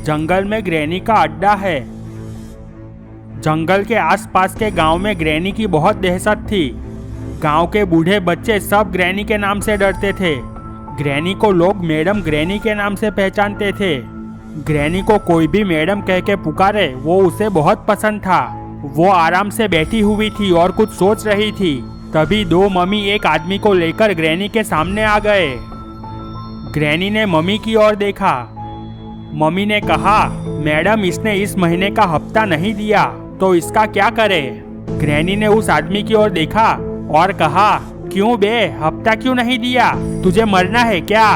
जंगल में ग्रैनी का अड्डा है। जंगल के आसपास के गांव में ग्रैनी की बहुत दहशत थी। गांव के बूढ़े बच्चे सब ग्रैनी के नाम से डरते थे। ग्रैनी को लोग मैडम ग्रैनी के नाम से पहचानते थे। ग्रैनी को कोई भी मैडम कह के पुकारे वो उसे बहुत पसंद था। वो आराम से बैठी हुई थी और कुछ सोच रही थी। तभी दो मम्मी एक आदमी को लेकर ग्रैनी के सामने आ गए। ग्रैनी ने मम्मी की ओर देखा। मम्मी ने कहा, मैडम इसने इस महीने का हफ्ता नहीं दिया तो इसका क्या करे। ग्रैनी ने उस आदमी की ओर देखा और कहा, क्यों बे, हफ्ता क्यों नहीं दिया, तुझे मरना है क्या।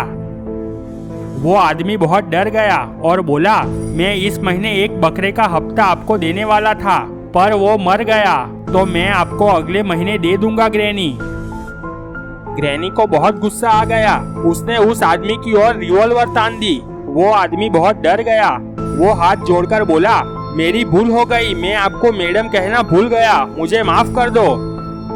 वो आदमी बहुत डर गया और बोला, मैं इस महीने एक बकरे का हफ्ता आपको देने वाला था पर वो मर गया तो मैं आपको अगले महीने दे दूंगा ग्रैनी। ग्रैनी को बहुत गुस्सा आ गया। उसने उस आदमी की ओर रिवॉल्वर तान दी। वो आदमी बहुत डर गया। वो हाथ जोड़कर बोला, मेरी भूल हो गई, मैं आपको मैडम कहना भूल गया, मुझे माफ कर दो।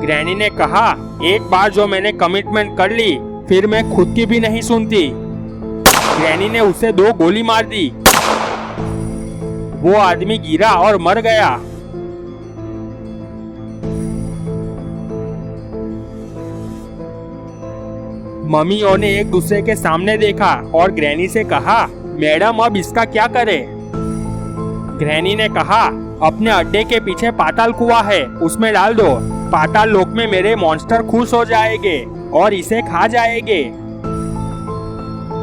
ग्रैनी ने कहा, एक बार जो मैंने कमिटमेंट कर ली फिर मैं खुद की भी नहीं सुनती। ग्रैनी ने उसे 2 गोली मार दी। वो आदमी गिरा और मर गया। मम्मियों ने एक दूसरे के सामने देखा और ग्रैनी से कहा, मैडम अब इसका क्या करें। ग्रैनी ने कहा, अपने अड्डे के पीछे पाताल कुआं है, उसमें डाल दो। पाताल लोक में मेरे मॉन्स्टर खुश हो जाएंगे और इसे खा जाएंगे।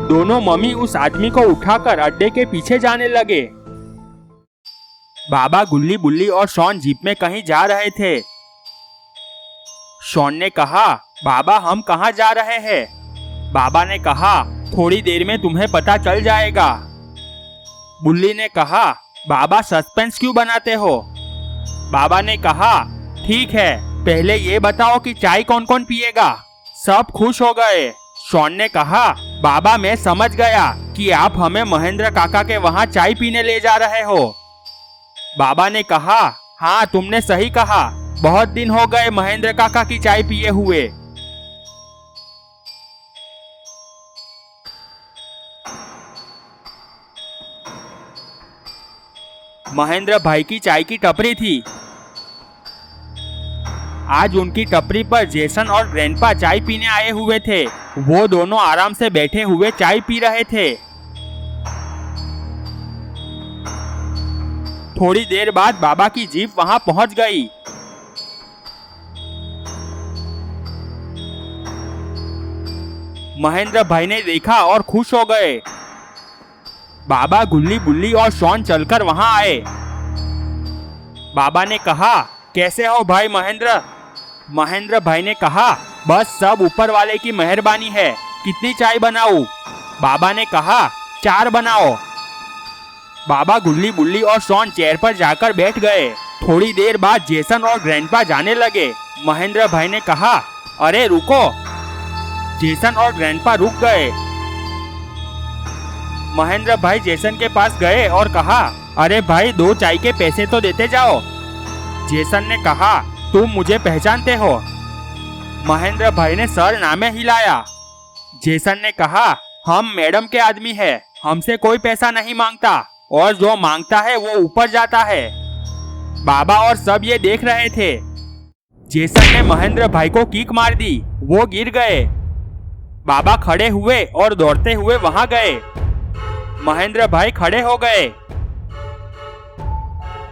दोनों मम्मी उस आदमी को उठाकर अड्डे के पीछे जाने लगे। बाबा, गुल्ली, बुल्ली और शॉन जीप में कहीं जा रहे थे। शॉन ने कहा, बाबा हम कहाँ जा रहे हैं। बाबा ने कहा, थोड़ी देर में तुम्हें पता चल जाएगा। बुल्ली ने कहा, बाबा सस्पेंस क्यों बनाते हो। बाबा ने कहा, ठीक है, पहले ये बताओ कि चाय कौन कौन पिएगा। सब खुश हो गए। शॉन ने कहा, बाबा मैं समझ गया कि आप हमें महेंद्र काका के वहाँ चाय पीने ले जा रहे हो। बाबा ने कहा, हाँ तुमने सही कहा, बहुत दिन हो गए महेंद्र काका की चाय पिए हुए। महेंद्र भाई की चाय की टपरी थी। आज उनकी टपरी पर जेसन और ग्रैंडपा चाय पीने आए हुए थे। वो दोनों आराम से बैठे हुए चाय पी रहे थे। थोड़ी देर बाद बाबा की जीप वहां पहुंच गई। महेंद्र भाई ने देखा और खुश हो गए। बाबा, गुल्ली, बुल्ली और शॉन चलकर वहां आए। बाबा ने कहा, कैसे हो भाई महेंद्र। महेंद्र भाई ने कहा, बस सब ऊपर वाले की मेहरबानी है, कितनी चाय बनाऊं। बाबा ने कहा, 4 बनाओ। बाबा, गुल्ली, बुल्ली और शॉन चेयर पर जाकर बैठ गए। थोड़ी देर बाद जेसन और ग्रैंडपा जाने लगे। महेंद्र भाई ने कहा, अरे रुको। जेसन और ग्रैंडपा रुक गए। महेंद्र भाई जेसन के पास गए और कहा, अरे भाई 2 चाय के पैसे तो देते जाओ। जेसन ने कहा, तुम मुझे पहचानते हो। महेंद्र भाई ने सर नामे हिलाया। जेसन ने कहा, हम मैडम के आदमी हैं, हमसे कोई पैसा नहीं मांगता और जो मांगता है वो ऊपर जाता है। बाबा और सब ये देख रहे थे। जेसन ने महेंद्र भाई को किक मार दी। वो गिर गए। बाबा खड़े हुए और दौड़ते हुए वहां गए। महेंद्र भाई खड़े हो गए।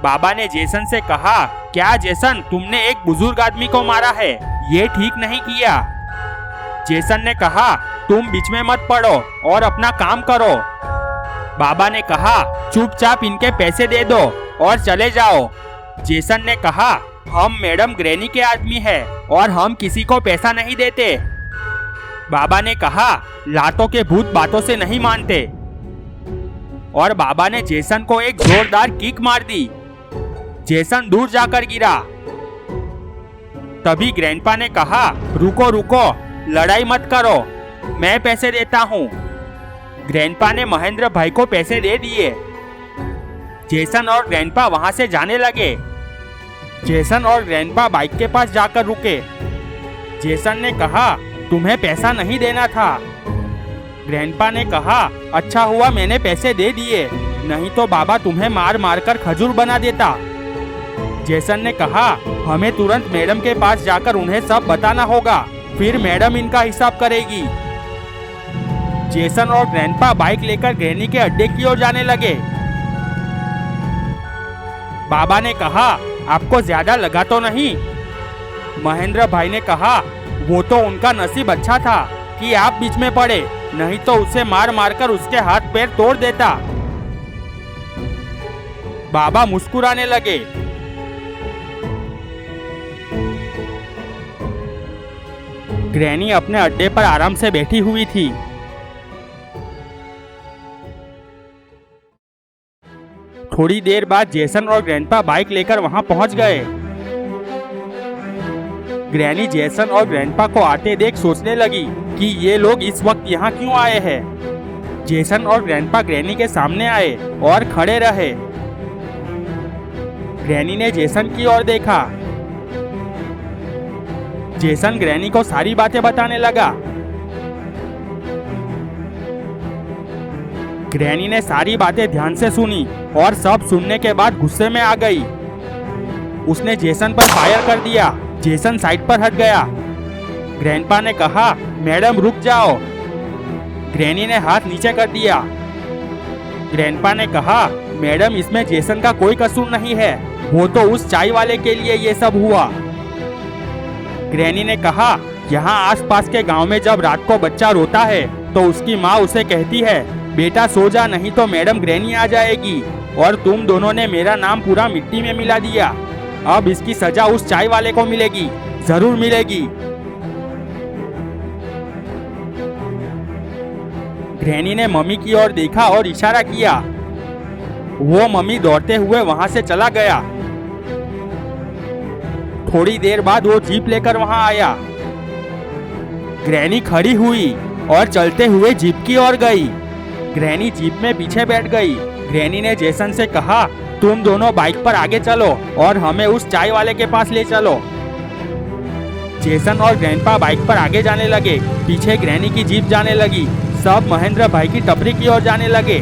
बाबा ने जेसन से कहा, क्या जेसन, तुमने एक बुजुर्ग आदमी को मारा है, ये ठीक नहीं किया। जेसन ने कहा, तुम बीच में मत पड़ो और अपना काम करो। बाबा ने कहा, चुपचाप इनके पैसे दे दो और चले जाओ। जेसन ने कहा, हम मैडम ग्रैनी के आदमी हैं और हम किसी को पैसा नहीं देते। बाबा ने कहा, लातों के भूत बातों से नहीं मानते। और बाबा ने जेसन को एक जोरदार किक मार दी। जेसन दूर जाकर गिरा। तभी ग्रैंडपा ने कहा, रुको रुको, लड़ाई मत करो, मैं पैसे देता हूँ। ग्रैंडपा ने महेंद्र भाई को पैसे दे दिए। जेसन और ग्रैंडपा वहां से जाने लगे। जेसन और ग्रैंडपा बाइक के पास जाकर रुके। जेसन ने कहा, तुम्हें पैसा नहीं देना था। ग्रैंडपा ने कहा, अच्छा हुआ मैंने पैसे दे दिए, नहीं तो बाबा तुम्हें मार मार कर खजूर बना देता। जेसन ने कहा, हमें तुरंत मैडम के पास जाकर उन्हें सब बताना होगा, फिर मैडम इनका हिसाब करेगी। जेसन और ग्रैंडपा बाइक लेकर ग्रैनी के अड्डे की ओर जाने लगे। बाबा ने कहा, आपको ज्यादा लगा तो नहीं? महेंद्र भाई ने कहा, वो तो उनका नसीब अच्छा था कि आप बीच में पड़े, नहीं तो उसे मार मार कर उसके हाथ पैर तोड़ देता। बाबा मुस्कुराने लगे। ग्रैनी अपने अड्डे पर आराम से बैठी हुई थी। थोड़ी देर बाद जेसन और ग्रैंडपा बाइक लेकर वहां पहुंच गए। ग्रैनी जेसन और ग्रैंडपा को आते देख सोचने लगी कि ये लोग इस वक्त यहाँ क्यों आए हैं। जेसन और ग्रैंडपा ग्रैनी के सामने आए और खड़े रहे। ग्रैनी ने जेसन की ओर देखा। जेसन ग्रैनी को सारी बातें बताने लगा। ग्रैनी ने सारी बातें ध्यान से सुनी और सब सुनने के बाद गुस्से में आ गई। उसने जेसन पर फायर कर दिया। जेसन साइड पर हट गया। ग्रैंडपा ने कहा, मैडम रुक जाओ। ग्रैनी ने हाथ नीचे कर दिया। ग्रैंडपा ने कहा, मैडम इसमें जेसन का कोई कसूर नहीं है, वो तो उस चाय वाले के लिए ये सब हुआ। ग्रैनी ने कहा, यहाँ आसपास के गांव में जब रात को बच्चा रोता है तो उसकी माँ उसे कहती है, बेटा सो जा नहीं तो मैडम ग्रैनी आ जाएगी, और तुम दोनों ने मेरा नाम पूरा मिट्टी में मिला दिया। अब इसकी सजा उस चाय वाले को मिलेगी, जरूर मिलेगी। ग्रैनी ने मम्मी की ओर देखा और इशारा किया। वो मम्मी दौड़ते हुए वहां से चला गया। थोड़ी देर बाद वो जीप लेकर वहां आया। ग्रैनी खड़ी हुई और चलते हुए जीप की ओर गई। ग्रैनी जीप में पीछे बैठ गई। ग्रैनी ने जेसन से कहा, तुम दोनों बाइक पर आगे चलो और हमें उस चाय वाले के पास ले चलो। जेसन और ग्रैंडपा बाइक पर आगे जाने लगे। पीछे ग्रैनी की जीप जाने लगी। सब महेंद्र भाई की टपरी की ओर जाने लगे।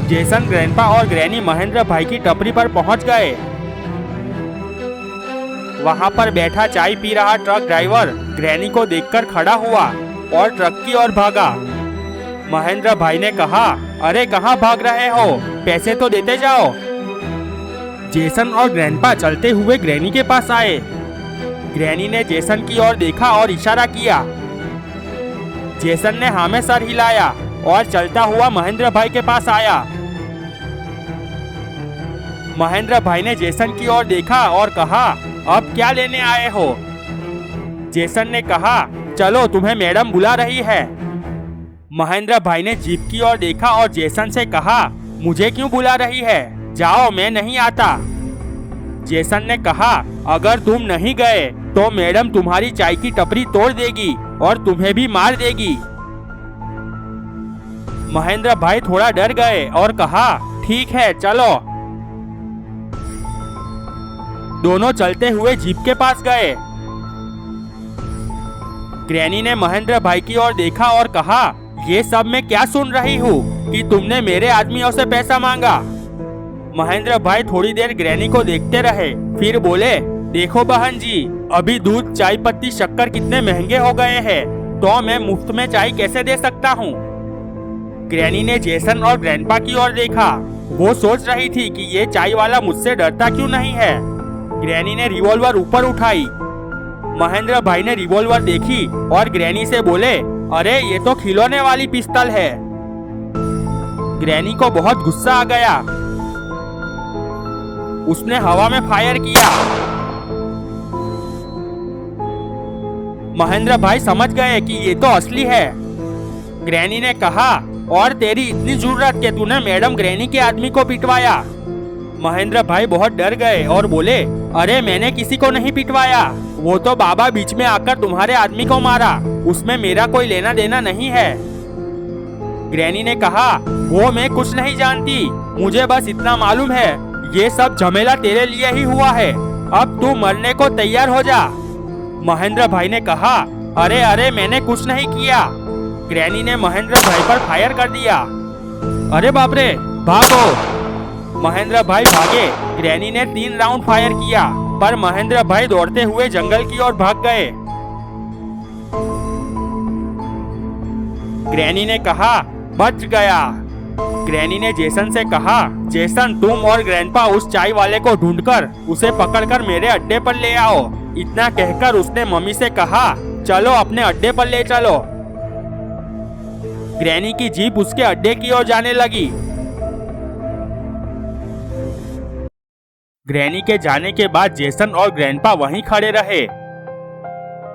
जेसन, ग्रैंडपा और ग्रैनी महेंद्र भाई की टपरी पर पहुंच गए। वहां पर बैठा चाय पी रहा ट्रक ड्राइवर ग्रैनी को देखकर खड़ा हुआ और ट्रक की ओर भागा। महेंद्र भाई ने कहा, अरे कहाँ भाग रहे हो, पैसे तो देते जाओ। जेसन और ग्रैंडपा चलते हुए ग्रैनी के पास आए। ग्रैनी ने जेसन की ओर देखा और इशारा किया। जेसन ने हाँ में सर हिलाया और चलता हुआ महेंद्र भाई के पास आया। महेंद्र भाई ने जेसन की ओर देखा और कहा, अब क्या लेने आए हो? जेसन ने कहा, चलो तुम्हें मैडम बुला रही है। महेंद्र भाई ने जीप की ओर देखा और जेसन से कहा, मुझे क्यों बुला रही है, जाओ मैं नहीं आता। जेसन ने कहा, अगर तुम नहीं गए तो मैडम तुम्हारी चाय की टपरी तोड़ देगी और तुम्हें भी मार देगी। महेंद्र भाई थोड़ा डर गए और कहा, ठीक है चलो। दोनों चलते हुए जीप के पास गए। ग्रैनी ने महेंद्र भाई की ओर देखा और कहा, ये सब मैं क्या सुन रही हूँ कि तुमने मेरे आदमियों से पैसा मांगा। महेंद्र भाई थोड़ी देर ग्रैनी को देखते रहे, फिर बोले, देखो बहन जी, अभी दूध, चाय पत्ती, शक्कर कितने महंगे हो गए हैं, तो मैं मुफ्त में चाय कैसे दे सकता हूँ। ग्रैनी ने जेसन और ग्रैंडपा की ओर देखा। वो सोच रही थी कि ये चाय वाला मुझसे डरता क्यों नहीं है। ग्रैनी ने रिवॉल्वर ऊपर उठाई। महेंद्र भाई ने रिवॉल्वर देखी और ग्रैनी से बोले, अरे ये तो खिलौने वाली पिस्तौल है। ग्रैनी को बहुत गुस्सा आ गया। उसने हवा में फायर किया। महेंद्र भाई समझ गए कि ये तो असली है। ग्रैनी ने कहा, और तेरी इतनी जरूरत कि तूने मैडम ग्रैनी के आदमी को पिटवाया। महेंद्र भाई बहुत डर गए और बोले, अरे मैंने किसी को नहीं पिटवाया, वो तो बाबा बीच में आकर तुम्हारे आदमी को मारा, उसमें मेरा कोई लेना देना नहीं है। ग्रैनी ने कहा, वो मैं कुछ नहीं जानती, मुझे बस इतना मालूम है, ये सब झमेला तेरे लिए ही हुआ है, अब तू मरने को तैयार हो जा। महेंद्र भाई ने कहा, अरे अरे मैंने कुछ नहीं किया। ग्रैनी ने महेंद्र भाई पर फायर कर दिया। अरे बाप रे, भागो। महेंद्र भाई भागे। ग्रैनी ने 3 राउंड फायर किया पर महेंद्र भाई दौड़ते हुए जंगल की ओर भाग गए। ग्रैनी ने कहा बच गया। ग्रैनी ने जेसन से कहा, जेसन तुम और ग्रैंडपा उस चाय वाले को ढूंढकर उसे पकड़कर मेरे अड्डे पर ले आओ। इतना कहकर उसने मम्मी से कहा, चलो अपने अड्डे पर ले चलो। ग्रैनी की जीप उसके अड्डे की ओर जाने लगी। ग्रैनी के जाने के बाद जेसन और ग्रैंडपा वहीं खड़े रहे।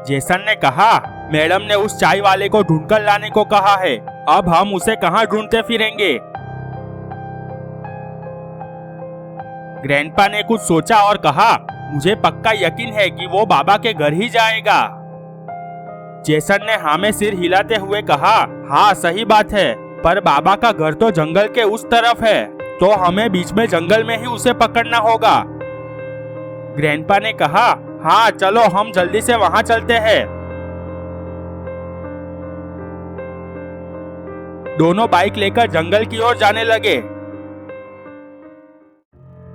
जेसन ने कहा, मैडम ने उस चाय वाले को ढूंढकर लाने को कहा है, अब हम उसे कहाँ ढूंढते फिरेंगे। ग्रैंडपा ने कुछ सोचा और कहा, मुझे पक्का यकीन है कि वो बाबा के घर ही जाएगा। जेसन ने हाँ में सिर हिलाते हुए कहा, हाँ सही बात है, पर बाबा का घर तो जंगल के उस तरफ है, तो हमें बीच में जंगल में ही उसे पकड़ना होगा। ग्रैंडपा ने कहा, हाँ चलो हम जल्दी से वहां चलते हैं। दोनों बाइक लेकर जंगल की ओर जाने लगे।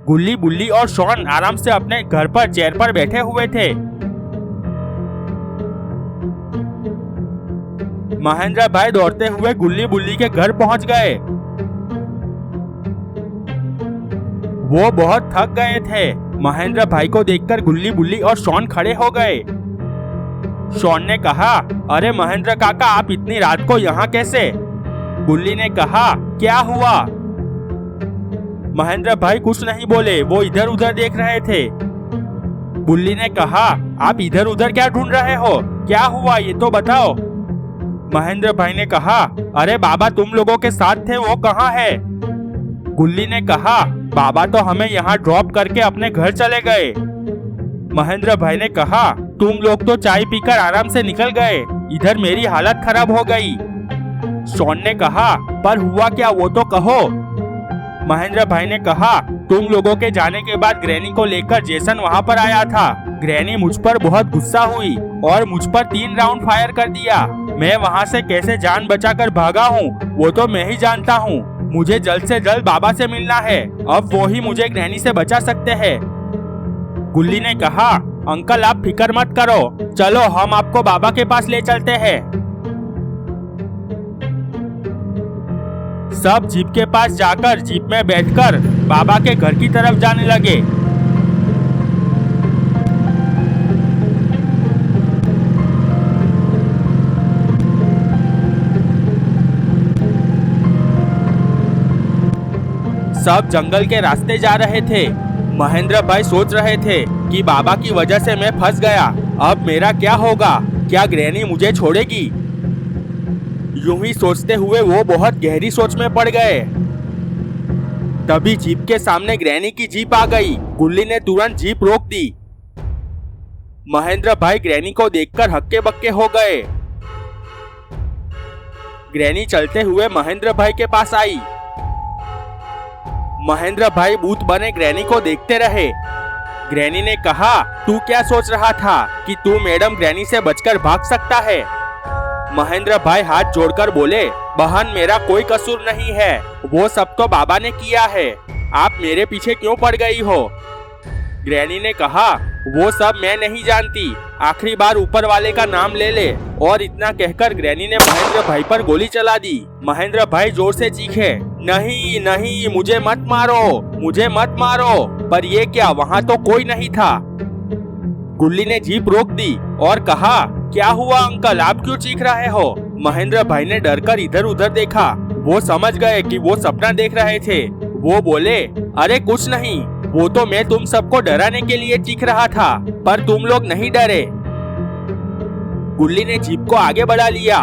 गुल्ली, बुल्ली और शॉन आराम से अपने घर पर चेयर पर बैठे हुए थे। महेंद्र भाई दौड़ते हुए गुल्ली बुल्ली के घर पहुंच गए। वो बहुत थक गए थे। महेंद्र भाई को देखकर गुल्ली बुल्ली और शॉन खड़े हो गए। शॉन ने कहा, अरे महेंद्र काका, आप इतनी रात को यहाँ कैसे? गुल्ली ने कहा, क्या हुआ? महेंद्र भाई कुछ नहीं बोले, वो इधर उधर देख रहे थे। गुल्ली ने कहा, आप इधर उधर क्या ढूंढ रहे हो? क्या हुआ ये तो बताओ। महेंद्र भाई ने कहा, अरे बाबा तुम लोगों के साथ थे, वो कहाँ है? गुल्ली ने कहा, बाबा तो हमें यहाँ ड्रॉप करके अपने घर चले गए। महेंद्र भाई ने कहा, तुम लोग तो चाय पीकर आराम से निकल गए, इधर मेरी हालत खराब हो गई। शॉन ने कहा, पर हुआ क्या वो तो कहो। महेंद्र भाई ने कहा, तुम लोगों के जाने के बाद ग्रैनी को लेकर जेसन वहाँ पर आया था। ग्रैनी मुझ पर बहुत गुस्सा हुई और मुझ पर 3 राउंड फायर कर दिया। मैं वहाँ से कैसे जान बचाकर भागा हूँ वो तो मैं ही जानता हूँ। मुझे जल्द से जल्द बाबा से मिलना है, अब वो ही मुझे ग्रैनी से बचा सकते हैं। गुल्ली ने कहा, अंकल आप फिक्र मत करो, चलो हम आपको बाबा के पास ले चलते हैं। सब जीप के पास जाकर जीप में बैठकर बाबा के घर की तरफ जाने लगे। सब जंगल के रास्ते जा रहे थे। महेंद्र भाई सोच रहे थे कि बाबा की वजह से मैं फंस गया, अब मेरा क्या होगा? क्या ग्रैनी मुझे छोड़ेगी? यूं ही सोचते हुए वो बहुत गहरी सोच में पड़ गए। तभी जीप के सामने ग्रैनी की जीप आ गई। गुल्ली ने तुरंत जीप रोक दी। महेंद्र भाई ग्रैनी को देखकर हक्के बक्के हो गए। ग्रैनी चलते हुए महेंद्र भाई के पास आई। महेंद्र भाई भूत बने ग्रैनी को देखते रहे। ग्रैनी ने कहा, तू क्या सोच रहा था कि तू मैडम ग्रैनी से बचकर भाग सकता है? महेंद्र भाई हाथ जोड़कर बोले, बहन मेरा कोई कसूर नहीं है, वो सब तो बाबा ने किया है, आप मेरे पीछे क्यों पड़ गई हो? ग्रैनी ने कहा, वो सब मैं नहीं जानती, आखिरी बार ऊपर वाले का नाम ले ले। और इतना कहकर ग्रैनी ने महेंद्र भाई पर गोली चला दी। महेंद्र भाई जोर से चीखे, नहीं नहीं मुझे मत मारो, मुझे मत मारो। पर ये क्या, वहाँ तो कोई नहीं था। गुल्ली ने जीप रोक दी और कहा, क्या हुआ अंकल, आप क्यों चीख रहे हो? महेंद्र भाई ने डरकर इधर उधर देखा। वो समझ गए कि वो सपना देख रहे थे। वो बोले, अरे कुछ नहीं, वो तो मैं तुम सबको डराने के लिए चीख रहा था, पर तुम लोग नहीं डरे। गुल्ली ने जीप को आगे बढ़ा लिया।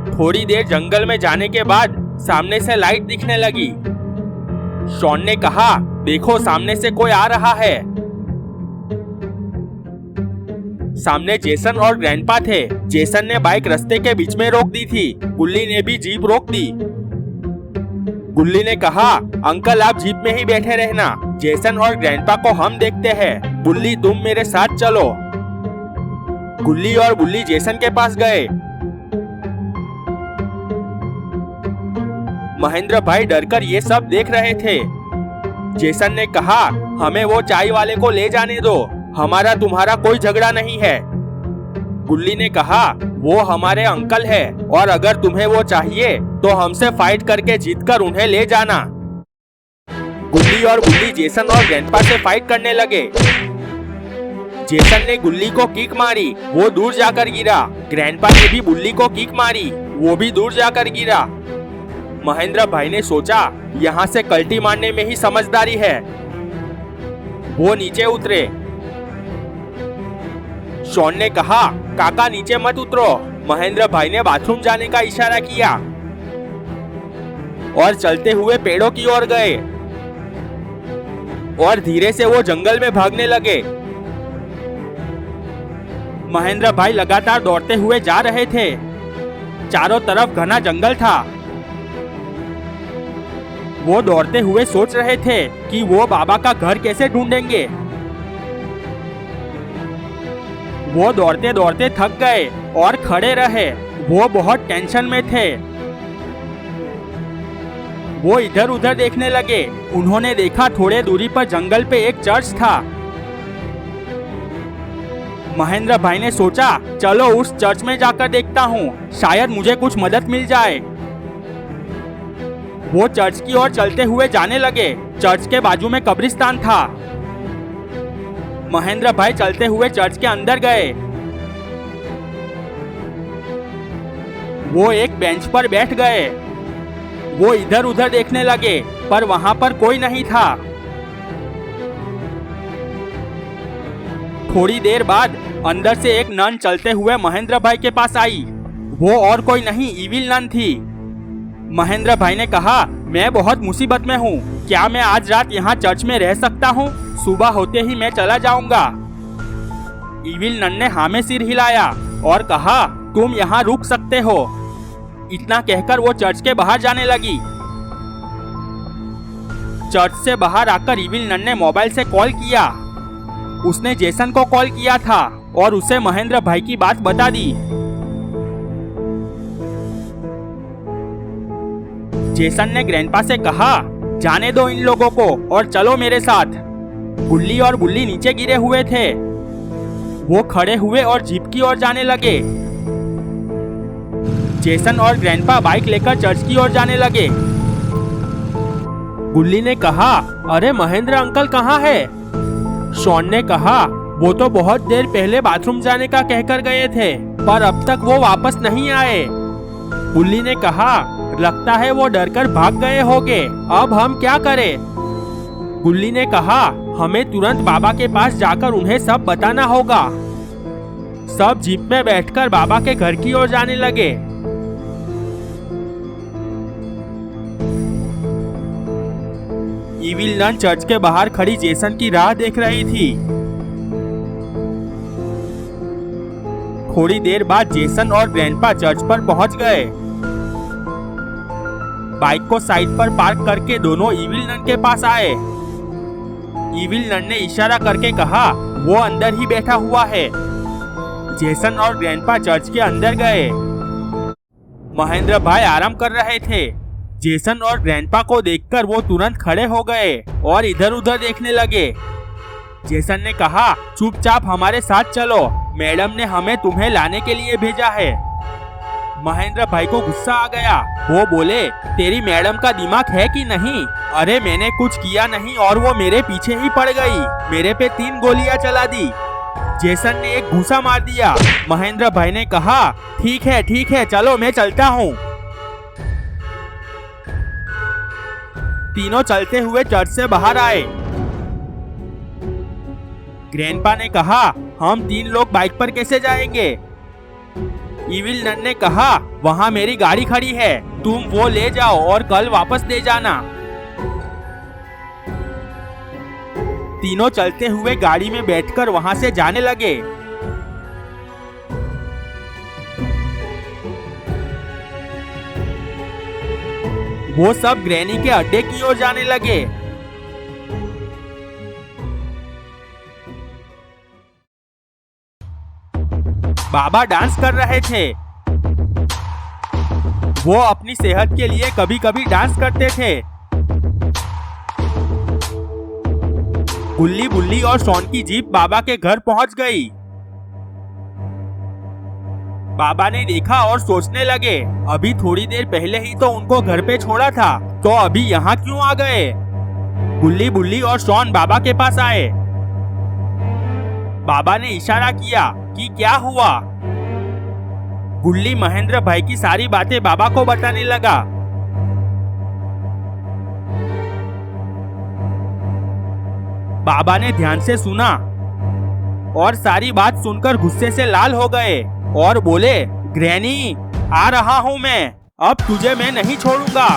थोड़ी देर जंगल में जाने के बाद सामने से लाइट दिखने लगी। शॉन ने कहा, देखो सामने से कोई आ रहा है। सामने जेसन और ग्रैंडपा थे। जेसन ने बाइक रास्ते के बीच में रोक दी थी। गुल्ली ने भी जीप रोक दी। गुल्ली ने कहा, अंकल आप जीप में ही बैठे रहना, जेसन और ग्रैंडपा को हम देखते हैं। गुल्ली तुम मेरे साथ चलो। गुल्ली और बुल्ली जेसन के पास गए। महेंद्र भाई डरकर ये सब देख रहे थे। जेसन ने कहा, हमें वो चाय वाले को ले जाने दो, हमारा तुम्हारा कोई झगड़ा नहीं है। गुल्ली ने कहा, वो हमारे अंकल है और अगर तुम्हें वो चाहिए तो हमसे फाइट करके जीतकर उन्हें ले जाना। गुल्ली और बुल्ली जेसन और ग्रैंडपा से फाइट करने लगे। जेसन ने गुल्ली को किक मारी, वो दूर जाकर गिरा। ग्रैंडपा ने भी बुल्ली को किक मारी, वो भी दूर जाकर गिरा। महेंद्र भाई ने सोचा, यहाँ से कल्टी मारने में ही समझदारी है। वो नीचे उतरे। शॉन ने कहा, काका नीचे मत उतरो। महेंद्र भाई ने बाथरूम जाने का इशारा किया और चलते हुए पेड़ों की ओर गए और धीरे से वो जंगल में भागने लगे। महेंद्र भाई लगातार दौड़ते हुए जा रहे थे। चारों तरफ घना जंगल था। वो दौड़ते हुए सोच रहे थे कि वो बाबा का घर कैसे ढूंढेंगे। वो दौड़ते दौड़ते थक गए और खड़े रहे। वो बहुत टेंशन में थे। वो इधर उधर देखने लगे। उन्होंने देखा थोड़े दूरी पर जंगल पे एक चर्च था। महेंद्र भाई ने सोचा, चलो उस चर्च में जाकर देखता हूँ, शायद मुझे कुछ मदद मिल जाए। वो चर्च की ओर चलते हुए जाने लगे। चर्च के बाजू में कब्रिस्तान था। महेंद्र भाई चलते हुए चर्च के अंदर गए। वो एक बेंच पर बैठ गए। वो इधर उधर देखने लगे पर वहां पर कोई नहीं था। थोड़ी देर बाद अंदर से एक नन चलते हुए महेंद्र भाई के पास आई। वो और कोई नहीं, इविल नन थी। महेंद्र भाई ने कहा, मैं बहुत मुसीबत में हूँ, क्या मैं आज रात यहाँ चर्च में रह सकता हूँ? सुबह होते ही मैं चला जाऊंगा। इविल नन ने हाँ में सिर हिलाया और कहा, तुम यहाँ रुक सकते हो। इतना कहकर वो चर्च के बाहर जाने लगी। चर्च से बाहर आकर इविल नन ने मोबाइल से कॉल किया। उसने जेसन को कॉल किया था और उसे महेंद्र भाई की बात बता दी। जेसन ने ग्रैंडपा से कहा, जाने दो इन लोगों को और चलो मेरे साथ। गुल्ली और बुल्ली नीचे गिरे हुए थे। वो खड़े हुए और जीप की ओर जाने लगे। जेसन और ग्रैंडपा बाइक लेकर चर्च की ओर जाने लगे। गुल्ली ने कहा, अरे महेंद्र अंकल कहाँ है? शॉन ने कहा, वो तो बहुत देर पहले बाथरूम जाने का कहकर गए थे, पर अब तक वो वापस नहीं आए। बुल्ली ने कहा, लगता है वो डरकर भाग गए होंगे, अब हम क्या करें? गुल्ली ने कहा, हमें तुरंत बाबा के पास जाकर उन्हें सब बताना होगा। सब जीप में बैठकर बाबा के घर की ओर जाने लगे। इविल नन चर्च के बाहर खड़ी जेसन की राह देख रही थी। थोड़ी देर बाद जेसन और ग्रैंडपा चर्च पर पहुंच गए। बाइक को साइड पर पार्क करके दोनों इविल नन के पास आए। इविल नन ने इशारा करके कहा, वो अंदर ही बैठा हुआ है। जेसन और ग्रैंडपा चर्च के अंदर गए। महेंद्र भाई आराम कर रहे थे। जेसन और ग्रैंडपा को देखकर वो तुरंत खड़े हो गए और इधर उधर देखने लगे। जेसन ने कहा, चुपचाप हमारे साथ चलो, मैडम ने हमें तुम्हें लाने के लिए भेजा है। महेंद्र भाई को गुस्सा आ गया। वो बोले, तेरी मैडम का दिमाग है कि नहीं? अरे मैंने कुछ किया नहीं और वो मेरे पीछे ही पड़ गई, मेरे पे 3 गोलियां चला दी। जेसन ने एक घूंसा मार दिया। महेंद्र भाई ने कहा, ठीक है चलो मैं चलता हूँ। तीनों चलते हुए चर्च से बाहर आए। ग्रैंडपा ने कहा, हम 3 लोग बाइक पर कैसे जाएंगे? इविल नन ने कहा, वहाँ मेरी गाड़ी खड़ी है, तुम वो ले जाओ और कल वापस दे जाना। तीनों चलते हुए गाड़ी में बैठकर वहाँ से जाने लगे। वो सब ग्रैनी के अड्डे की ओर जाने लगे। बाबा डांस कर रहे थे। वो अपनी सेहत के लिए कभी कभी डांस करते थे। गुल्ली बुल्ली और शॉन की जीप बाबा के घर पहुंच गई। बाबा ने देखा और सोचने लगे, अभी थोड़ी देर पहले ही तो उनको घर पे छोड़ा था, तो अभी यहाँ क्यों आ गए। गुल्ली बुल्ली और शॉन बाबा के पास आए। बाबा ने इशारा किया कि क्या हुआ। गुल्ली महेंद्र भाई की सारी बातें बाबा को बताने लगा। बाबा ने ध्यान से सुना और सारी बात सुनकर गुस्से से लाल हो गए और बोले, ग्रैनी, आ रहा हूं मैं, अब तुझे मैं नहीं छोड़ूंगा।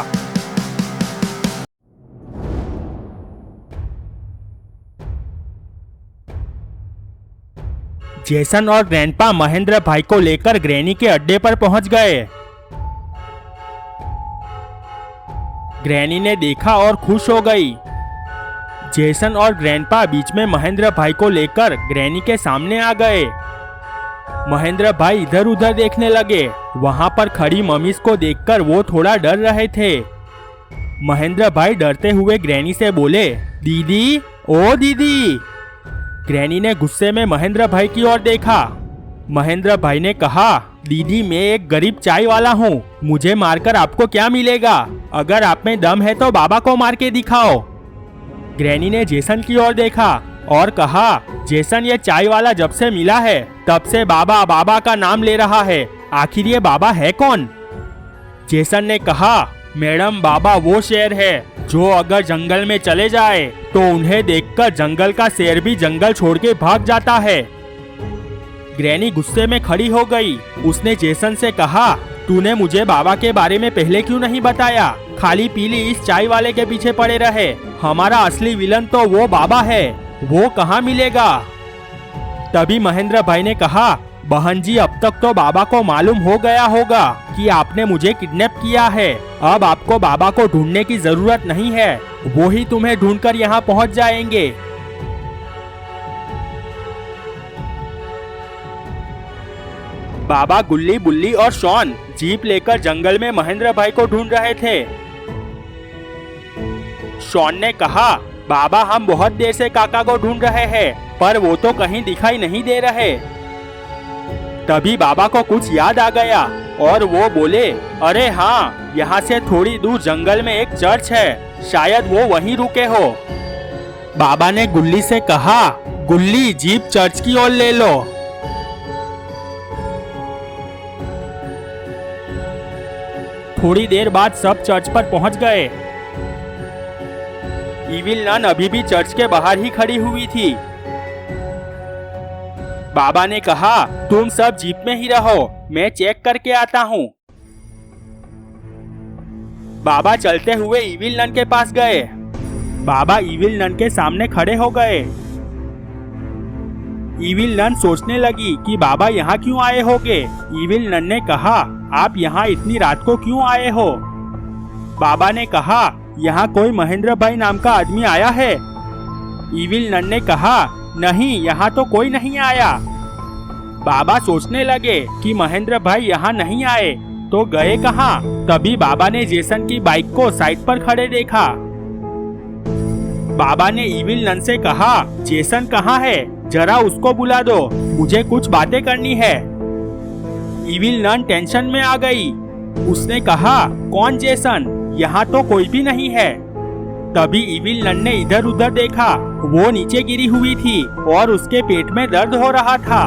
जेसन और ग्रैंडपा महेंद्र भाई को लेकर ग्रैनी के अड्डे पर पहुंच गए। ग्रैनी ने देखा और खुश हो गई। जेसन और ग्रैंडपा बीच में महेंद्र भाई को लेकर ग्रैनी के सामने आ गए। महेंद्र भाई इधर उधर देखने लगे। वहां पर खड़ी मम्मीज को देखकर वो थोड़ा डर रहे थे। महेंद्र भाई डरते हुए ग्रैनी से बोले, दीदी, ओ दीदी। ग्रैनी ने गुस्से में महेंद्र भाई की ओर देखा। महेंद्र भाई ने कहा, दीदी, मैं एक गरीब चाय वाला हूँ, मुझे मारकर आपको क्या मिलेगा। अगर आप में दम है तो बाबा को मार के दिखाओ। ग्रैनी ने जेसन की ओर देखा और कहा, जेसन, ये चाय वाला जब से मिला है तब से बाबा बाबा का नाम ले रहा है, आखिर ये बाबा है कौन। जेसन ने कहा, मैडम, बाबा वो शेर है जो अगर जंगल में चले जाए तो उन्हें देखकर जंगल का शेर भी जंगल छोड़ के भाग जाता है। ग्रैनी गुस्से में खड़ी हो गई। उसने जेसन से कहा, तूने मुझे बाबा के बारे में पहले क्यों नहीं बताया, खाली पीली इस चाय वाले के पीछे पड़े रहे। हमारा असली विलन तो वो बाबा है, वो कहाँ मिलेगा। तभी महेंद्र भाई ने कहा, बहन जी, अब तक तो बाबा को मालूम हो गया होगा कि आपने मुझे किडनैप किया है। अब आपको बाबा को ढूंढने की जरूरत नहीं है, वो ही तुम्हें ढूंढकर यहाँ पहुँच जाएंगे। बाबा, गुल्ली बुल्ली और शॉन जीप लेकर जंगल में महेंद्र भाई को ढूंढ रहे थे। शॉन ने कहा, बाबा, हम बहुत देर से काका को ढूंढ रहे हैं, पर वो तो कहीं दिखाई नहीं दे रहे। तभी बाबा को कुछ याद आ गया और वो बोले, अरे हाँ, यहाँ से थोड़ी दूर जंगल में एक चर्च है, शायद वो वहीं रुके हो। बाबा ने गुल्ली से कहा, गुल्ली, जीप चर्च की ओर ले लो। थोड़ी देर बाद सब चर्च पर पहुंच गए। इविल नन अभी भी चर्च के बाहर ही खड़ी हुई थी। बाबा ने कहा, तुम सब जीप में ही रहो, मैं चेक करके आता हूँ। बाबा चलते हुए इविल नन के पास गए। बाबा इविल नन के सामने खड़े हो गए। इविल नन सोचने लगी कि बाबा यहाँ क्यों आए होगे। इविल नन ने कहा, आप यहाँ इतनी रात को क्यों आए हो। बाबा ने कहा, यहाँ कोई महेंद्र भाई नाम का आदमी आया है। इविल नन ने कहा, नहीं, यहाँ तो कोई नहीं आया। बाबा सोचने लगे कि महेंद्र भाई यहाँ नहीं आए तो गए कहाँ। तभी बाबा ने जेसन की बाइक को साइड पर खड़े देखा। बाबा ने इविल नन से कहा, जेसन कहाँ है, जरा उसको बुला दो, मुझे कुछ बातें करनी है। इविल नन टेंशन में आ गई। उसने कहा, कौन जेसन, यहाँ तो कोई भी नहीं है। तभी इविल नन ने इधर उधर देखा। वो नीचे गिरी हुई थी और उसके पेट में दर्द हो रहा था।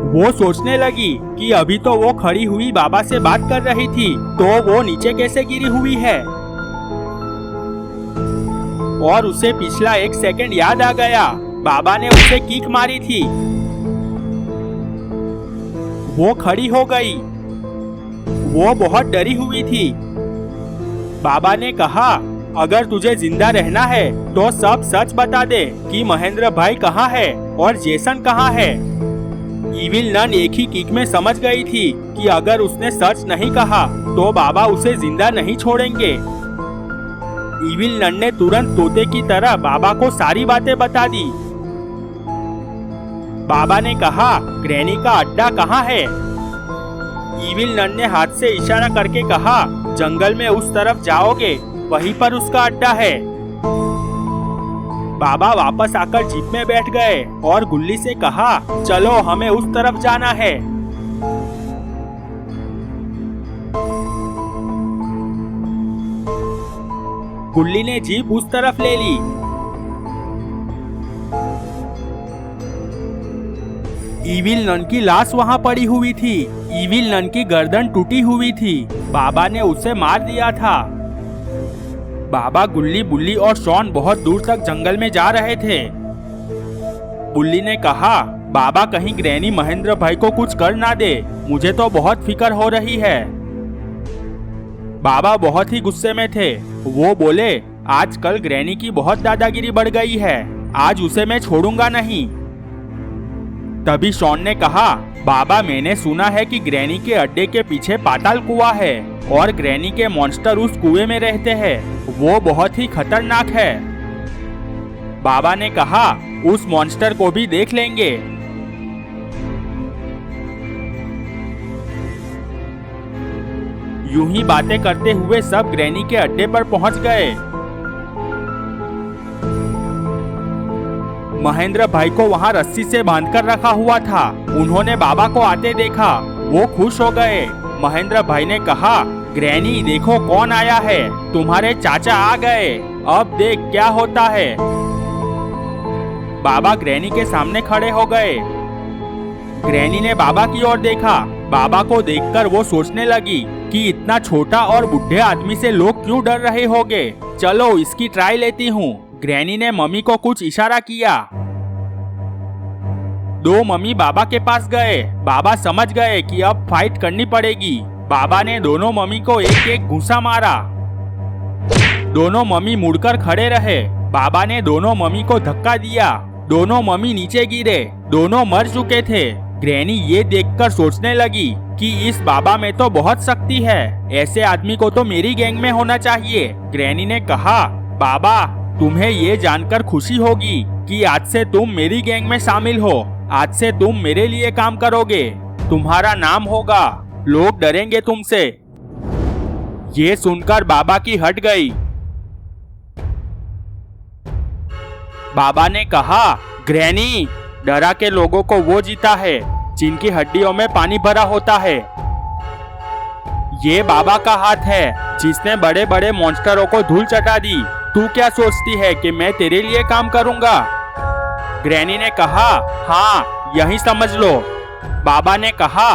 वो सोचने लगी कि अभी तो वो खड़ी हुई बाबा से बात कर रही थी, तो वो नीचे कैसे गिरी हुई है। और उसे पिछला एक सेकंड याद आ गया, बाबा ने उसे किक मारी थी। वो खड़ी हो गई। वो बहुत डरी हुई थी। बाबा ने कहा, अगर तुझे जिंदा रहना है तो सब सच बता दे कि महेंद्र भाई कहाँ है और जेसन कहाँ है। इविल नन एक ही किक में समझ गई थी कि अगर उसने सच नहीं कहा तो बाबा उसे जिंदा नहीं छोड़ेंगे। इविल नन ने तुरंत तोते की तरह बाबा को सारी बातें बता दी। बाबा ने कहा, ग्रैनी का अड्डा कहाँ है? ईविल नन ने हाथ से इशारा करके कहा, जंगल में उस तरफ जाओगे, वहीं पर उसका अड्डा है। बाबा वापस आकर जीप में बैठ गए और गुल्ली से कहा, चलो हमें उस तरफ जाना है। गुल्ली ने जीप उस तरफ ले ली। ईविल नन की लाश वहां पड़ी हुई थी। ईविल नन की गर्दन टूटी हुई थी। बाबा ने उसे मार दिया था। बाबा, गुल्ली, बुल्ली और शॉन बहुत दूर तक जंगल में जा रहे थे। बुल्ली ने कहा, बाबा कहीं ग्रैनी महेंद्र भाई को कुछ कर ना दे, मुझे तो बहुत फिक्र हो रही है। बाबा बहुत ही गुस्से में थे। वो बोले, आजकल ग्रैनी की बहुत दादागिरी बढ़ गई है, आज उसे मैं छोड़ूंगा नहीं। तभी शॉन ने कहा, बाबा मैंने सुना है कि ग्रैनी के अड्डे के पीछे पाताल कुआं है और ग्रैनी के मॉन्स्टर उस कुएं में रहते हैं, वो बहुत ही खतरनाक है। बाबा ने कहा, उस मॉन्स्टर को भी देख लेंगे। यूं ही बातें करते हुए सब ग्रैनी के अड्डे पर पहुंच गए। महेंद्र भाई को वहां रस्सी से बांधकर रखा हुआ था। उन्होंने बाबा को आते देखा, वो खुश हो गए। महेंद्र भाई ने कहा, ग्रैनी देखो कौन आया है, तुम्हारे चाचा आ गए, अब देख क्या होता है। बाबा ग्रैनी के सामने खड़े हो गए। ग्रैनी ने बाबा की ओर देखा। बाबा को देखकर वो सोचने लगी कि इतना छोटा और बुढ़े आदमी से लोग क्यों डर रहे होंगे। चलो इसकी ट्राई लेती हूँ। ग्रैनी ने मम्मी को कुछ इशारा किया। दो मम्मी बाबा के पास गए। बाबा समझ गए कि अब फाइट करनी पड़ेगी। बाबा ने दोनों मम्मी को एक एक घूंसा मारा। दोनों मम्मी मुड़कर खड़े रहे। बाबा ने दोनों मम्मी को धक्का दिया। दोनों मम्मी नीचे गिरे। दोनों मर चुके थे। ग्रैनी ये देखकर सोचने लगी कि इस बाबा में तो बहुत शक्ति है, ऐसे आदमी को तो मेरी गैंग में होना चाहिए। ग्रैनी ने कहा, बाबा तुम्हें ये जानकर खुशी होगी कि आज से तुम मेरी गैंग में शामिल हो। आज से तुम मेरे लिए काम करोगे, तुम्हारा नाम होगा, लोग डरेंगे तुमसे। ये सुनकर बाबा की हट गई। बाबा ने कहा, ग्रैनी डरा के लोगों को वो जीता है जिनकी हड्डियों में पानी भरा होता है। ये बाबा का हाथ है जिसने बड़े बड़े मॉन्स्टरों को धूल चटा दी। तू क्या सोचती है कि मैं तेरे लिए काम करूंगा? ग्रैनी ने कहा, हाँ यही समझ लो। बाबा ने कहा,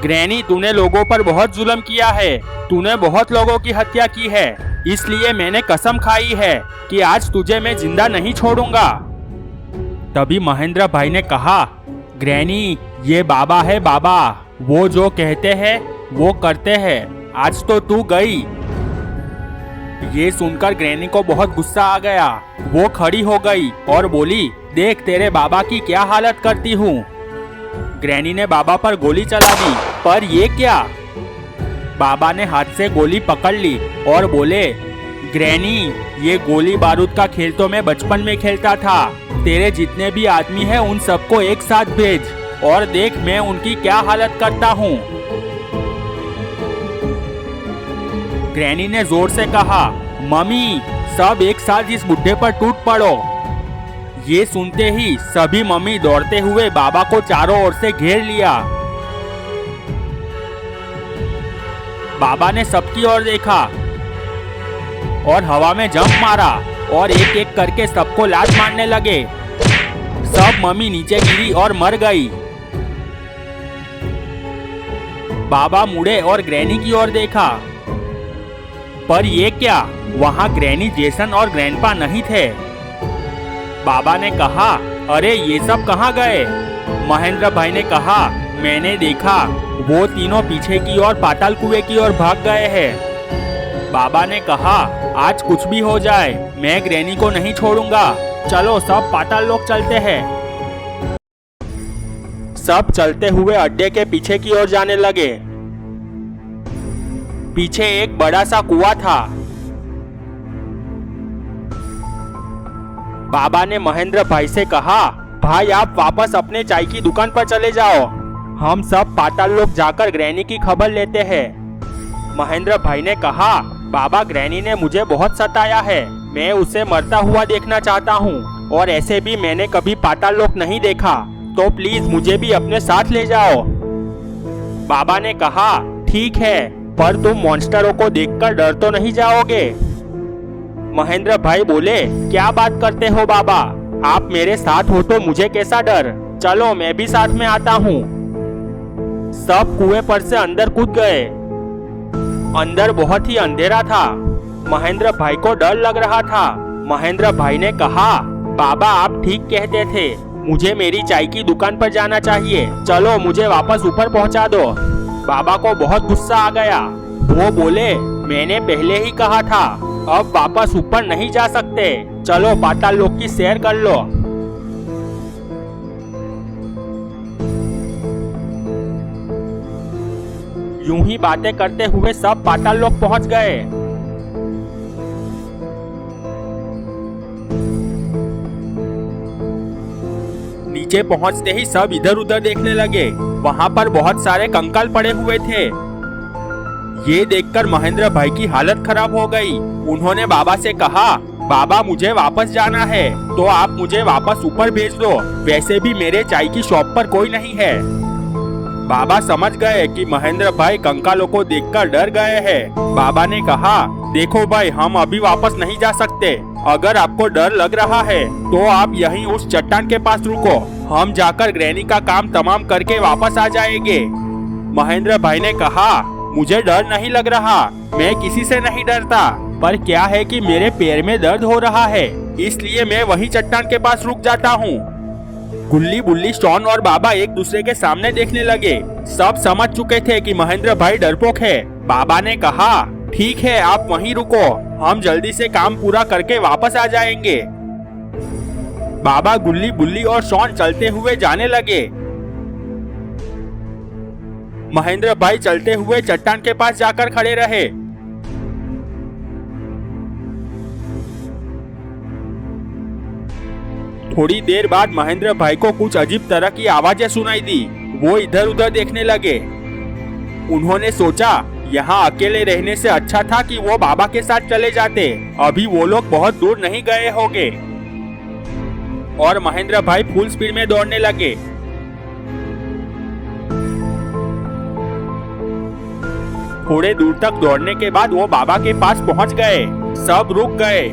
ग्रैनी तूने लोगों पर बहुत जुल्म किया है, तूने बहुत लोगों की हत्या की है, इसलिए मैंने कसम खाई है कि आज तुझे मैं जिंदा नहीं छोड़ूंगा। तभी महेंद्र भाई ने कहा, ग्रैनी ये बाबा है बाबा, वो जो कहते हैं वो करते हैं, आज तो तू गई। ये सुनकर ग्रैनी को बहुत गुस्सा आ गया। वो खड़ी हो गई और बोली, देख तेरे बाबा की क्या हालत करती हूँ। ग्रैनी ने बाबा पर गोली चला दी। पर ये क्या? बाबा ने हाथ से गोली पकड़ ली और बोले, ग्रैनी ये गोली बारूद का खेल तो मैं बचपन में खेलता था। तेरे जितने भी आदमी हैं उन सबको एक साथ भेज और देख मैं उनकी क्या हालत करता हूँ। ग्रैनी ने जोर से कहा, मम्मी सब एक साथ इस बुढ़े पर टूट पड़ो। ये सुनते ही सभी मम्मी दौड़ते हुए बाबा को चारों ओर से घेर लिया। बाबा ने सबकी ओर देखा और हवा में जंप मारा और एक एक करके सबको लात मारने लगे। सब मम्मी नीचे गिरी और मर गई। बाबा मुड़े और ग्रैनी की ओर देखा, पर ये क्या? वहां ग्रैनी, जेसन और ग्रैंडपा नहीं थे। बाबा ने कहा, अरे ये सब कहाँ गए? महेंद्र भाई ने कहा, मैंने देखा वो तीनों पीछे की ओर पाताल कुएं की ओर भाग गए हैं। बाबा ने कहा, आज कुछ भी हो जाए मैं ग्रैनी को नहीं छोड़ूंगा। चलो सब पाताल लोक चलते हैं। सब चलते हुए अड्डे के पीछे की ओर जाने लगे। पीछे एक बड़ा सा कुआं था। बाबा ने महेंद्र भाई से कहा, भाई आप वापस अपने चाय की दुकान पर चले जाओ, हम सब पाताल लोग जाकर ग्रैनी की खबर लेते हैं। महेंद्र भाई ने कहा, बाबा ग्रैनी ने मुझे बहुत सताया है, मैं उसे मरता हुआ देखना चाहता हूँ और ऐसे भी मैंने कभी पाताल लोक नहीं देखा, तो प्लीज मुझे भी अपने साथ ले जाओ। बाबा ने कहा, ठीक है, पर तुम मॉन्स्टरों को देखकर डर तो नहीं जाओगे? महेंद्र भाई बोले, क्या बात करते हो बाबा, आप मेरे साथ हो तो मुझे कैसा डर, चलो मैं भी साथ में आता हूँ। सब कुएं पर से अंदर कूद गए। अंदर बहुत ही अंधेरा था, महेंद्र भाई को डर लग रहा था। महेंद्र भाई ने कहा, बाबा आप ठीक कहते थे, मुझे मेरी चाय की दुकान पर जाना चाहिए, चलो मुझे वापस ऊपर पहुंचा दो। बाबा को बहुत गुस्सा आ गया, वो बोले, मैंने पहले ही कहा था, अब वापस ऊपर नहीं जा सकते, चलो पाताल लोक की सैर कर लो। यूं ही बातें करते हुए सब पाताल लोक पहुंच गए। नीचे पहुंचते ही सब इधर उधर देखने लगे, वहां पर बहुत सारे कंकाल पड़े हुए थे। ये देखकर महेंद्र भाई की हालत खराब हो गई। उन्होंने बाबा से कहा, बाबा मुझे वापस जाना है, तो आप मुझे वापस ऊपर भेज दो, वैसे भी मेरे चाय की शॉप पर कोई नहीं है। बाबा समझ गए कि महेंद्र भाई कंकालों को देखकर डर गए हैं। बाबा ने कहा, देखो भाई, हम अभी वापस नहीं जा सकते, अगर आपको डर लग रहा है तो आप यहीं उस चट्टान के पास रुको, हम जाकर ग्रैनी का काम तमाम करके वापस आ जाएंगे। महेंद्र भाई ने कहा, मुझे डर नहीं लग रहा, मैं किसी से नहीं डरता, पर क्या है कि मेरे पैर में दर्द हो रहा है, इसलिए मैं वहीं चट्टान के पास रुक जाता हूँ। गुल्ली बुल्ली, शॉन और बाबा एक दूसरे के सामने देखने लगे। सब समझ चुके थे कि महेंद्र भाई डरपोक है। बाबा ने कहा, ठीक है, आप वहीं रुको, हम जल्दी से काम पूरा करके वापस आ जाएंगे। बाबा, गुल्ली बुल्ली और शॉन चलते हुए जाने लगे। महेंद्र भाई चलते हुए चट्टान के पास जाकर खड़े रहे। थोड़ी देर बाद महेंद्र भाई को कुछ अजीब तरह की आवाजें सुनाई दी। वो इधर उधर देखने लगे। उन्होंने सोचा, यहाँ अकेले रहने से अच्छा था कि वो बाबा के साथ चले जाते, अभी वो लोग बहुत दूर नहीं गए होंगे। और महेंद्र भाई फुल स्पीड में दौड़ने लगे। थोड़े दूर तक दौड़ने के बाद वो बाबा के पास पहुंच गए। सब रुक गए।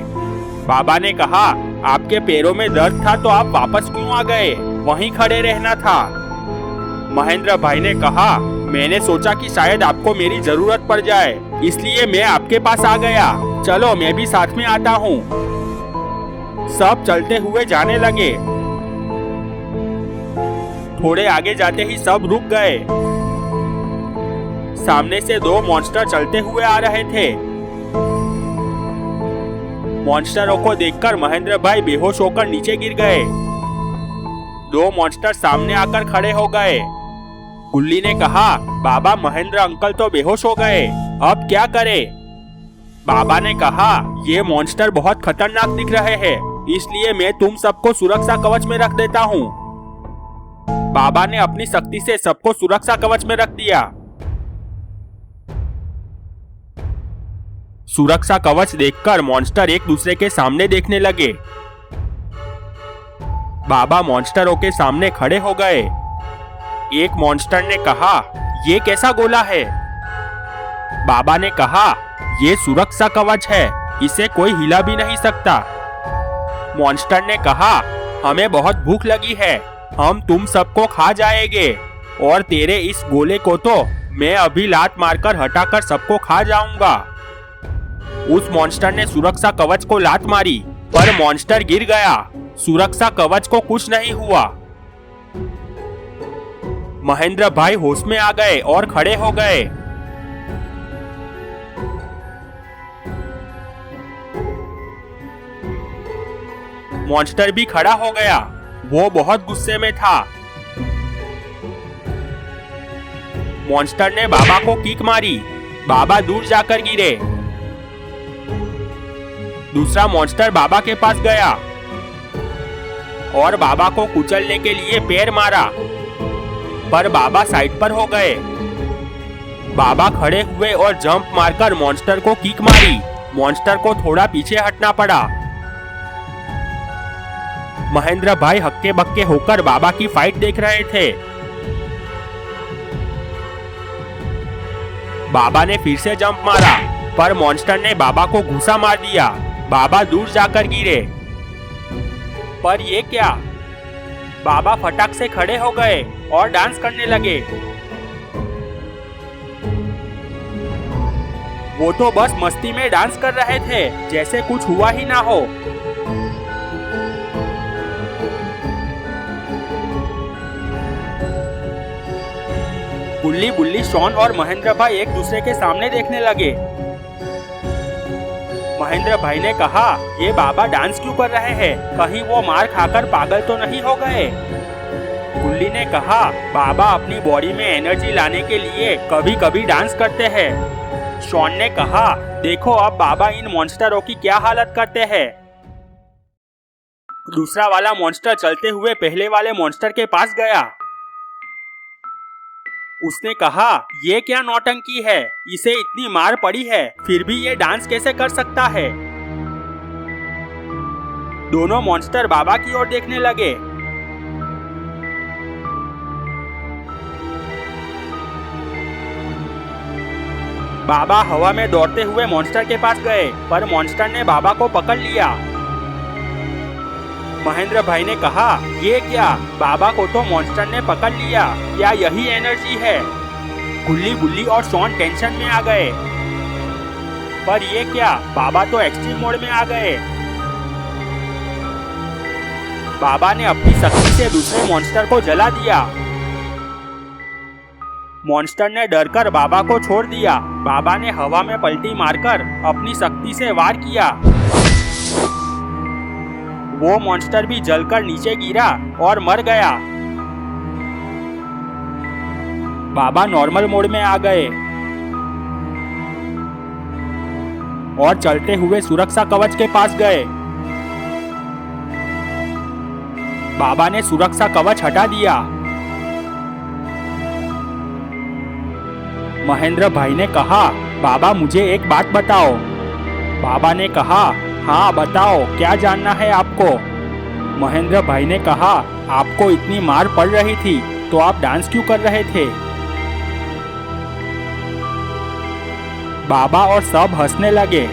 बाबा ने कहा, आपके पैरों में दर्द था तो आप वापस क्यों आ गए, वहीं खड़े रहना था। महेंद्र भाई ने कहा, मैंने सोचा कि शायद आपको मेरी जरूरत पड़ जाए, इसलिए मैं आपके पास आ गया, चलो मैं भी साथ में आता हूँ। सब चलते हुए जाने लगे। थोड़े आगे जाते ही सब रुक गए। सामने से दो मॉन्स्टर चलते हुए आ रहे थे। मॉन्स्टरों को देखकर महेंद्र भाई बेहोश होकर नीचे गिर गए। दो मॉन्स्टर सामने आकर खड़े हो गए। गुल्ली ने कहा, बाबा, महेंद्र अंकल तो बेहोश हो गए, अब क्या करें? बाबा ने कहा, ये मॉन्स्टर बहुत खतरनाक दिख रहे हैं, इसलिए मैं तुम सबको सुरक्षा कवच में रख देता हूँ। बाबा ने अपनी शक्ति से सबको सुरक्षा कवच में रख दिया। सुरक्षा कवच देखकर मॉन्स्टर एक दूसरे के सामने देखने लगे। बाबा मॉन्स्टरों के सामने खड़े हो गए। एक मॉन्स्टर ने कहा, ये कैसा गोला है? बाबा ने कहा, ये सुरक्षा कवच है, इसे कोई हिला भी नहीं सकता। मॉन्स्टर ने कहा, हमें बहुत भूख लगी है, हम तुम सबको खा जाएंगे, और तेरे इस गोले को तो मैं अभी लात मारकर हटाकर सबको खा जाऊंगा। उस मॉन्स्टर ने सुरक्षा कवच को लात मारी, पर मॉन्स्टर गिर गया। सुरक्षा कवच को कुछ नहीं हुआ। महेंद्र भाई होश में आ गए और खड़े हो गए। मॉन्स्टर भी खड़ा हो गया। वो बहुत गुस्से में था। मॉन्स्टर ने बाबा को किक मारी। बाबा दूर जाकर गिरे। दूसरा मॉन्स्टर बाबा के पास गया। और बाबा को कुचलने के लिए पैर मारा, पर बाबा साइड पर हो गए। बाबा खड़े हुए और जंप मारकर मॉन्स्टर को किक मारी। मॉन्स्टर को थोड़ा पीछे हटना पड़ा। महेंद्र भाई हक्के बक्के होकर बाबा की फाइट देख रहे थे। बाबा ने फिर से जंप मारा, पर मॉन्स्टर ने बाबा को घूसा मार दिया। बाबा दूर जाकर गिरे। पर ये क्या? बाबा फटाक से खड़े हो गए और डांस करने लगे। वो तो बस मस्ती में डांस कर रहे थे, जैसे कुछ हुआ ही ना हो। गुल्ली बुल्ली, शॉन और महेंद्र भाई एक दूसरे के सामने देखने लगे। महेंद्र भाई ने कहा, ये बाबा डांस क्यों कर रहे हैं? कहीं वो मार खाकर पागल तो नहीं हो गए? गुल्ली ने कहा, बाबा अपनी बॉडी में एनर्जी लाने के लिए कभी कभी डांस करते हैं। शॉन ने कहा, देखो अब बाबा इन मॉन्स्टरों की क्या हालत करते हैं। दूसरा वाला मॉन्स्टर चलते हुए पहले वाले मॉन्स्टर के पास गया। उसने कहा, ये क्या नौटंकी है? इसे इतनी मार पड़ी है, फिर भी ये डांस कैसे कर सकता है? दोनों मॉन्स्टर बाबा की ओर देखने लगे। बाबा हवा में दौड़ते हुए मॉन्स्टर के पास गए, पर मॉन्स्टर ने बाबा को पकड़ लिया। महेंद्र भाई ने कहा, ये क्या? बाबा को तो मॉन्स्टर ने पकड़ लिया। क्या यही एनर्जी है? गुल्ली बुल्ली और शॉन टेंशन में आ गए। पर ये क्या? बाबा तो एक्सट्रीम मोड में आ गए। बाबा ने अपनी शक्ति से दूसरे मॉन्स्टर को जला दिया। मॉन्स्टर ने डरकर बाबा को छोड़ दिया। बाबा ने हवा में पलटी मारकर अपनी शक्ति से वार किया। वो मॉन्स्टर भी जलकर नीचे गिरा और मर गया। बाबा नॉर्मल मोड में आ गए और चलते हुए सुरक्षा कवच के पास गए। बाबा ने सुरक्षा कवच हटा दिया। महेंद्र भाई ने कहा, बाबा मुझे एक बात बताओ। बाबा ने कहा, हाँ बताओ, क्या जानना है आपको? महेंद्र भाई ने कहा, आपको इतनी मार पड़ रही थी तो आप डांस क्यों कर रहे थे? बाबा और सब हंसने लगे।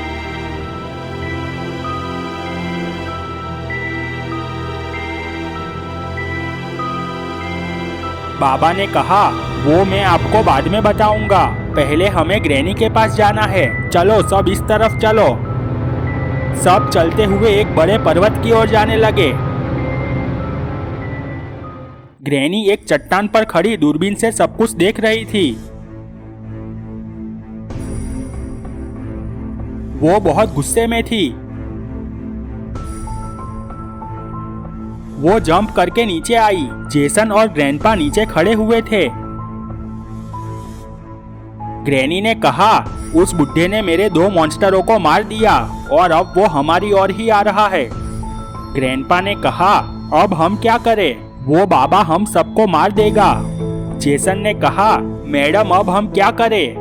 बाबा ने कहा, वो मैं आपको बाद में बताऊंगा, पहले हमें ग्रैनी के पास जाना है। चलो सब इस तरफ चलो। सब चलते हुए एक बड़े पर्वत की ओर जाने लगे। ग्रैनी एक चट्टान पर खड़ी दूरबीन से सब कुछ देख रही थी। वो बहुत गुस्से में थी। वो जंप करके नीचे आई। जेसन और ग्रैंडपा नीचे खड़े हुए थे। ग्रैनी ने कहा, उस बुड्ढे ने मेरे 2 मॉन्स्टरों को मार दिया और अब वो हमारी ओर ही आ रहा है। ग्रैंडपा ने कहा, अब हम क्या करें? वो बाबा हम सबको मार देगा। जेसन ने कहा, मैडम अब हम क्या करें?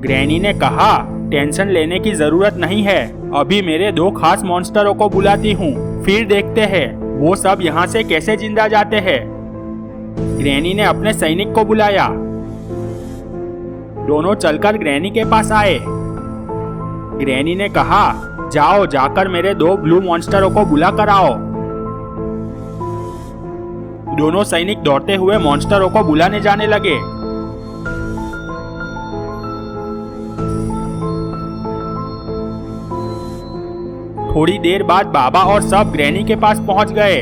ग्रैनी ने कहा, टेंशन लेने की जरूरत नहीं है, अभी मेरे 2 खास मॉन्स्टरों को बुलाती हूँ, फिर देखते हैं वो सब यहाँ से कैसे जिंदा जाते हैं। ग्रैनी ने अपने सैनिक को बुलाया। दोनों चलकर ग्रैनी के पास आए। ग्रैनी ने कहा, जाओ जाकर मेरे 2 ब्लू मॉन्स्टरों को बुला कर आओ। दोनों सैनिक दौड़ते हुए मॉन्स्टरों को बुलाने जाने लगे। थोड़ी देर बाद बाबा और सब ग्रैनी के पास पहुंच गए।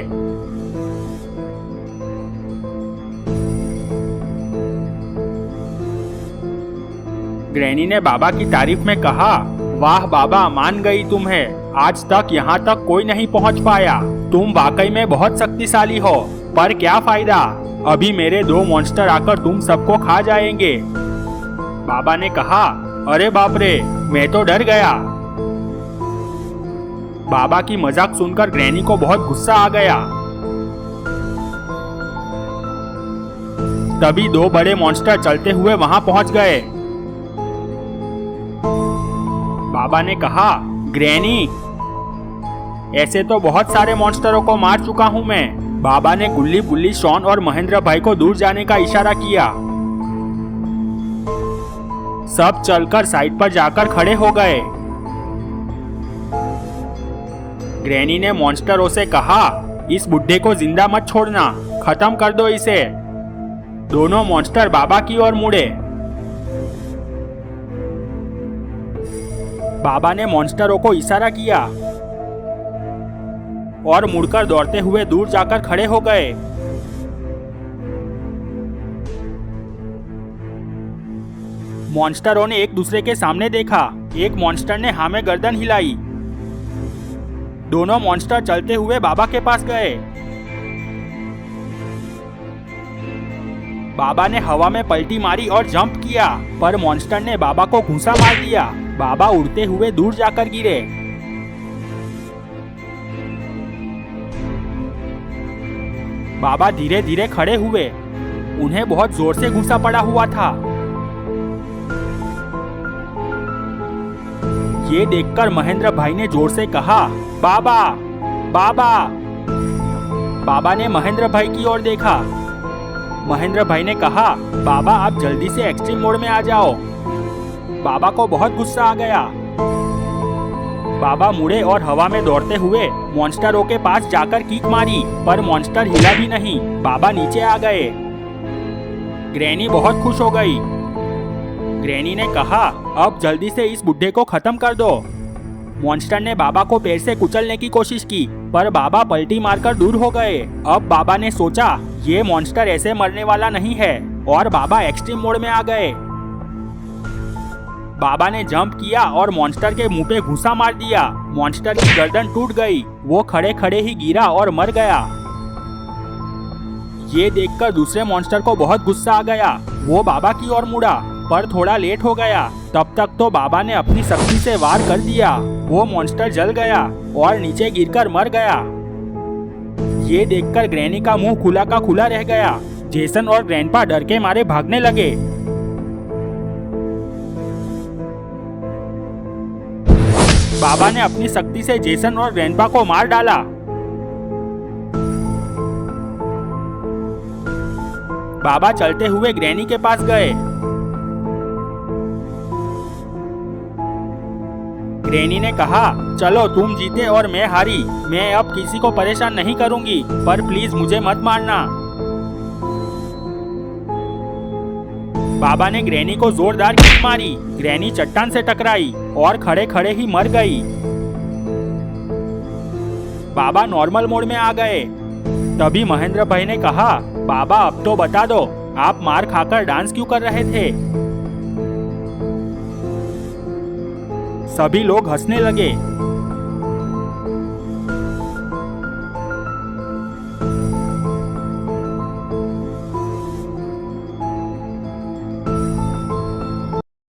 ग्रैनी ने बाबा की तारीफ में कहा, वाह बाबा, मान गई तुम्हें। आज तक यहाँ तक कोई नहीं पहुँच पाया। तुम वाकई में बहुत शक्तिशाली हो, पर क्या फायदा? अभी मेरे 2 मॉन्स्टर आकर तुम सबको खा जाएंगे। बाबा ने कहा, अरे बाप रे, मैं तो डर गया। बाबा की मजाक सुनकर ग्रैनी को बहुत गुस्सा आ गया। तभी दो बड़े मॉन्स्टर चलते हुए वहां पहुंच गए। बाबा ने कहा, ग्रैनी, ऐसे तो बहुत सारे मॉन्स्टरों को मार चुका हूं मैं। बाबा ने गुल्ली बुल्ली, शॉन और महेंद्र भाई को दूर जाने का इशारा किया। सब चलकर साइड पर जाकर खड़े हो गए। ग्रैनी ने मॉन्स्टरों से कहा, इस बुड्ढे को जिंदा मत छोड़ना, खत्म कर दो इसे। दोनों मॉन्स्टर बाबा की ओर मुड़े। बाबा ने मॉन्स्टरों को इशारा किया और मुड़कर दौड़ते हुए दूर जाकर खड़े हो गए। मॉन्स्टरों ने एक दूसरे के सामने देखा। एक मॉन्स्टर ने हाँ में गर्दन हिलाई। दोनों मॉन्स्टर चलते हुए बाबा के पास गए। बाबा ने हवा में पलटी मारी और जंप किया, पर मॉन्स्टर ने बाबा को घूंसा मार दिया। बाबा उड़ते हुए दूर जाकर गिरे। बाबा धीरे धीरे खड़े हुए। उन्हें बहुत जोर से घूंसा पड़ा हुआ था। ये देखकर महेंद्र भाई ने जोर से कहा, बाबा, बाबा। बाबा ने महेंद्र भाई की ओर देखा। महेंद्र भाई ने कहा, बाबा आप जल्दी से एक्सट्रीम मोड में आ जाओ। बाबा को बहुत गुस्सा आ गया। बाबा मुड़े और हवा में दौड़ते हुए मॉन्स्टरों के पास जाकर किक मारी, पर मॉन्स्टर हिला भी नहीं। बाबा नीचे आ गए। ग्रैनी बहुत खुश हो गई। ग्रैनी ने कहा, अब जल्दी से इस बुड्ढे को खत्म कर दो। मॉन्स्टर ने बाबा को पैर से कुचलने की कोशिश की, पर बाबा पलटी मारकर दूर हो गए। अब बाबा ने सोचा, ये मॉन्स्टर ऐसे मरने वाला नहीं है, और बाबा एक्सट्रीम मोड में आ गए। बाबा ने जंप किया और मॉन्स्टर के मुंह पे घूंसा मार दिया। मॉन्स्टर की गर्दन टूट गई। वो खड़े खड़े ही गिरा और मर गया। ये देखकर दूसरे मॉन्स्टर को बहुत गुस्सा आ गया। वो बाबा की ओर मुड़ा, पर थोड़ा लेट हो गया। तब तक तो बाबा ने अपनी शक्ति से वार कर दिया। वो मॉन्स्टर जल गया और नीचे गिरकर मर गया। ये देखकर ग्रैनी का मुंह खुला का खुला रह गया। जेसन और ग्रैंडपा डर के मारे भागने लगे। बाबा ने अपनी शक्ति से जेसन और ग्रैंडपा को मार डाला। बाबा चलते हुए ग्रैनी के पास गए। ग्रैनी ने कहा, चलो तुम जीते और मैं हारी। मैं अब किसी को परेशान नहीं करूंगी, पर प्लीज मुझे मत मारना। बाबा ने ग्रैनी को जोरदार किक मारी। ग्रैनी चट्टान से टकराई और खड़े खड़े ही मर गई। बाबा नॉर्मल मोड में आ गए। तभी महेंद्र भाई ने कहा, बाबा अब तो बता दो, आप मार खाकर डांस क्यों कर रहे थे? सभी लोग हंसने लगे।